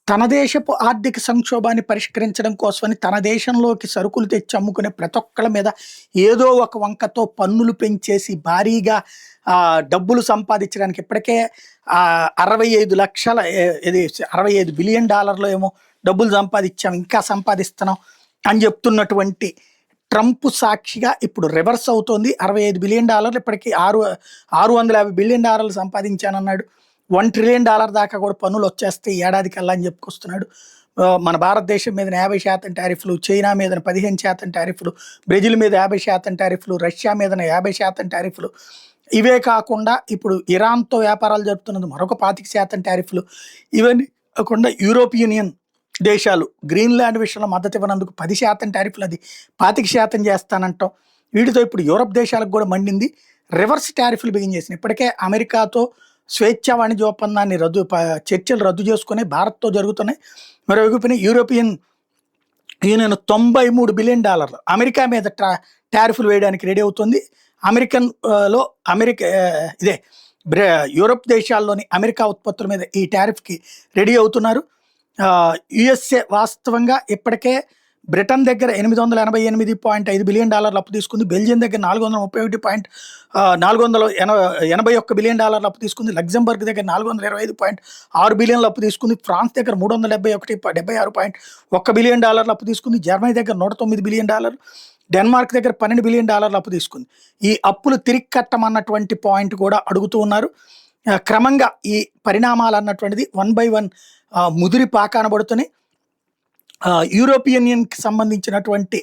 తన దేశపు ఆర్థిక సంక్షోభాన్ని పరిష్కరించడం కోసమని తన దేశంలోకి సరుకులు తెచ్చి అమ్ముకునే ప్రతి ఒక్కళ్ళ మీద ఏదో ఒక వంకతో పన్నులు పెంచేసి భారీగా డబ్బులు సంపాదించడానికి ఇప్పటికే 65 లక్షల ఇది 65 బిలియన్ డాలర్లు ఏమో డబ్బులు సంపాదించాం, ఇంకా సంపాదిస్తున్నాం అని చెప్తున్నటువంటి ట్రంప్ సాక్షిగా ఇప్పుడు రివర్స్ అవుతోంది. 65 బిలియన్ డాలర్లు ఇప్పటికీ 650 బిలియన్ డాలర్లు సంపాదించానన్నాడు. $1 ట్రిలియన్ దాకా కూడా పన్నులు వచ్చేస్తాయి ఏడాదికల్లా అని చెప్పుకొస్తున్నాడు. మన భారతదేశం మీద 50% టారిఫ్లు, చైనా మీద 15% టారిఫ్లు, బ్రెజిల్ మీద 50% టారిఫ్లు, రష్యా మీద 50% టారిఫ్లు, ఇవే కాకుండా ఇప్పుడు ఇరాన్తో వ్యాపారాలు జరుపుతున్నది మరొక 25% టారిఫ్లు. ఇవన్నీ కాకుండా యూరోప్ యూనియన్ దేశాలు గ్రీన్లాండ్ విషయంలో మద్దతు ఇవ్వనందుకు 10% టారిఫ్లు, అది 25% చేస్తానంటాం. వీటితో ఇప్పుడు యూరోప్ దేశాలకు కూడా మండింది. రివర్స్ టారిఫ్లు బిగించేసింది. ఇప్పటికే అమెరికాతో స్వేచ్ఛా వాణిజ్య ఒప్పందాన్ని చర్చలు రద్దు చేసుకుని భారత్తో జరుగుతున్నాయి. మరోవైపున యూరోపియన్ యూనియన్ $93 బిలియన్ అమెరికా మీద టారిఫ్లు వేయడానికి రెడీ అవుతుంది. యూరోప్ దేశాల్లోని అమెరికా ఉత్పత్తుల మీద ఈ టారిఫ్కి రెడీ అవుతున్నారు. యుఎస్ఏ వాస్తవంగా ఇప్పటికే బ్రిటన్ దగ్గర $888.5 బిలియన్ అప్పు తీసుకుంది. బెల్జియం దగ్గర 431 బిలియన్ అప్పు తీసుకుంది. లగ్జంబర్గ్ దగ్గర 425.6 బిలియన్ల అప్పు తీసుకుంది. ఫ్రాన్స్ దగ్గర 376.1 బిలియన్ అప్పు తీసుకుంది. జర్మనీ దగ్గర 109 బిలియన్ డాలర్లు, డెన్మార్క్ దగ్గర 12 బిలియన్ అప్పు తీసుకుంది. ఈ అప్పులు తిరిగి కట్టమన్నటువంటి పాయింట్ కూడా అడుగుతూ ఉన్నారు. క్రమంగా ఈ పరిణామాలు అన్నటువంటిది 1 by 1 ముదిరి పాకానబడుతున్నాయి. యూరోపియన్ యూనియన్కి సంబంధించినటువంటి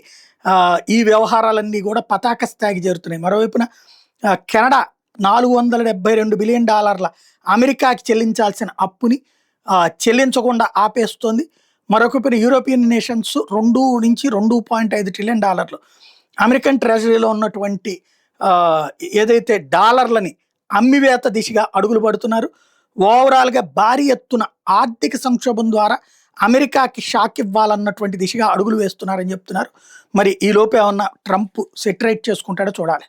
ఈ వ్యవహారాలన్నీ కూడా పతాక స్థాయికి చేరుతున్నాయి. మరోవైపున కెనడా $472 బిలియన్ అమెరికాకి చెల్లించాల్సిన అప్పుని చెల్లించకుండా ఆపేస్తోంది. మరొకపైన యూరోపియన్ నేషన్స్ 2 నుంచి 2.5 ట్రిలియన్ అమెరికన్ ట్రెజరీలో ఉన్నటువంటి ఏదైతే డాలర్లని అమ్మివేత దిశగా అడుగులు పడుతున్నారు. ఓవరాల్గా భారీ ఎత్తున ఆర్థిక సంక్షోభం ద్వారా అమెరికాకి షాక్ ఇవ్వాలన్నటువంటి దిశగా అడుగులు వేస్తున్నారని చెప్తున్నారు. మరి ఈ లోపే ఏమన్నా ట్రంప్ సెటరేట్ చేసుకుంటాడో చూడాలి.